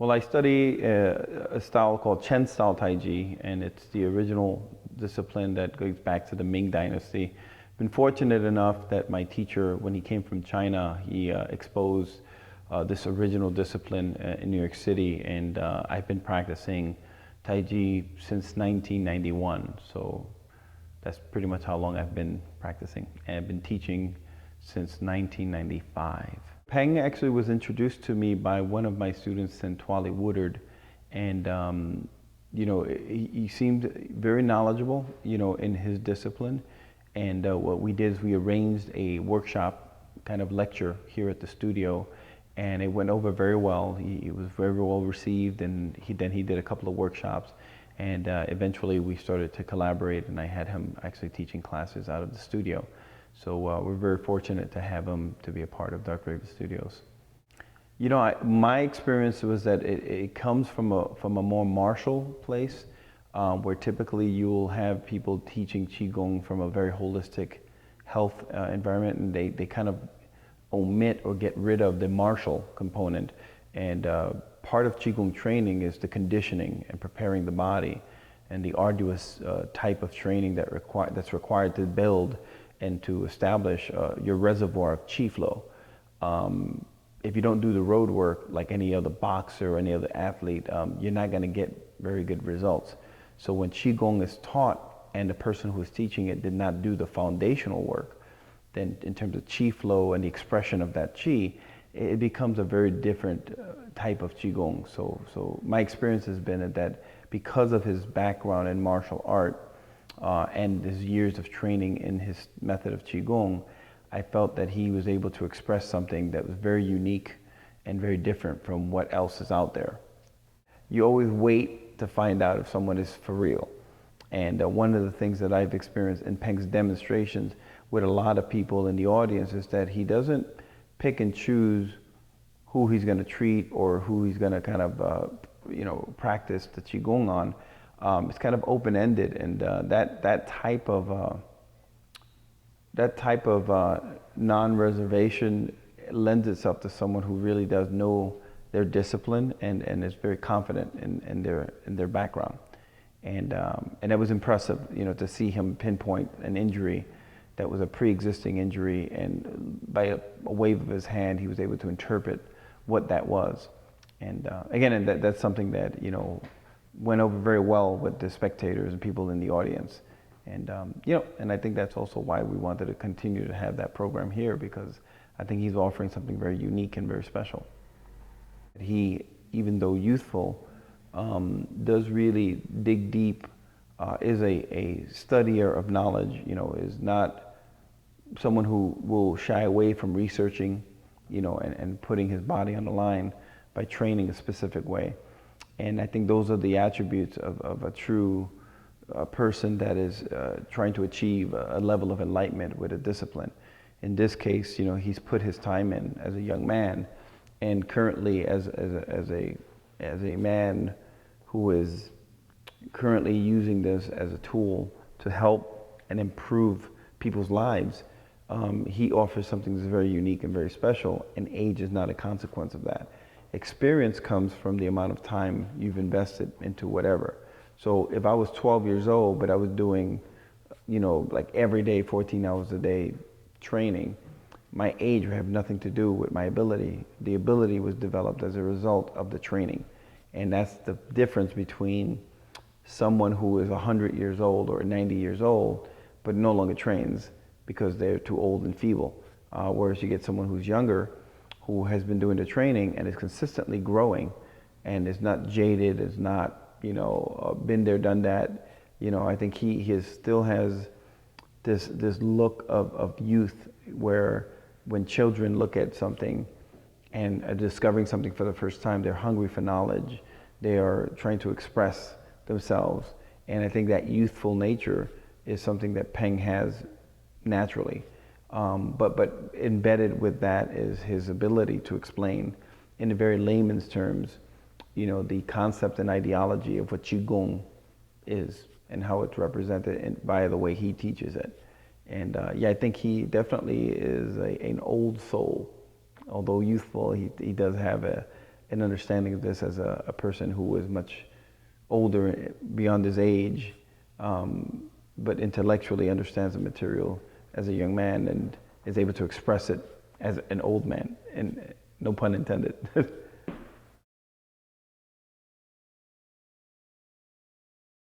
Well, I study a style called Chen Taiji, and it's the original discipline that goes back to the Ming Dynasty. Been fortunate enough that my teacher, when he came from China, he exposed this original discipline in New York City, and I've been practicing Taiji since 1991. So that's pretty much how long I've been practicing, and I've been teaching since 1995. Peng actually was introduced to me by one of my students, Twali Woodard, and you know, he seemed very knowledgeable, you know, in his discipline. And what we did is we arranged a workshop kind of lecture here at the studio, and it went over very well. He was very well received, and then he did a couple of workshops, and eventually we started to collaborate, and I had him actually teaching classes out of the studio. So we're very fortunate to have him to be a part of Dark Raven Studios. You know, my experience was that it comes from a more martial place, where typically you'll have people teaching Qigong from a very holistic health environment, and they kind of omit or get rid of the martial component. And part of Qigong training is the conditioning and preparing the body, and the arduous type of training that's required to build and to establish your reservoir of qi flow. If you don't do the road work like any other boxer or any other athlete, you're not going to get very good results. So when Qigong is taught and the person who is teaching it did not do the foundational work, then in terms of qi flow and the expression of that qi, it becomes a very different type of Qigong. So my experience has been that because of his background in martial art, and his years of training in his method of Qigong, I felt that he was able to express something that was very unique and very different from what else is out there. You always wait to find out if someone is for real. And one of the things that I've experienced in Peng's demonstrations with a lot of people in the audience is that he doesn't pick and choose who he's going to treat or who he's going to kind of, you know, practice the Qigong on. It's kind of open-ended, and that type of non-reservation lends itself to someone who really does know their discipline and is very confident in their background. And it was impressive, you know, to see him pinpoint an injury that was a pre-existing injury, and by a wave of his hand, he was able to interpret what that was. And again, that's something that, you know, went over very well with the spectators and people in the audience. And you know, and I think that's also why we wanted to continue to have that program here, because I think he's offering something very unique and very special. He, even though youthful, does really dig deep, is a studier of knowledge, you know, is not someone who will shy away from researching, you know, and putting his body on the line by training a specific way. And I think those are the attributes of a true person that is trying to achieve a level of enlightenment with a discipline. In this case, you know, he's put his time in as a young man, and currently as a man who is currently using this as a tool to help and improve people's lives. He offers something that's very unique and very special, and age is not a consequence of that. Experience comes from the amount of time you've invested into whatever. So if I was 12 years old, but I was doing, you know, like every day, 14 hours a day training, my age would have nothing to do with my ability. The ability was developed as a result of the training. And that's the difference between someone who is 100 years old or 90 years old, but no longer trains because they're too old and feeble. Whereas you get someone who's younger, who has been doing the training and is consistently growing and is not jaded, is not, you know, been there, done that. You know, I think he still has this look of youth, where when children look at something and are discovering something for the first time, they're hungry for knowledge. They are trying to express themselves. And I think that youthful nature is something that Peng has naturally. But embedded with that is his ability to explain in a very layman's terms, you know, the concept and ideology of what Qigong is and how it's represented by the way he teaches it. And yeah, I think he definitely is an old soul. Although youthful, he does have an understanding of this as a person who was much older, beyond his age, but intellectually understands the material as a young man and is able to express it as an old man, and no pun intended.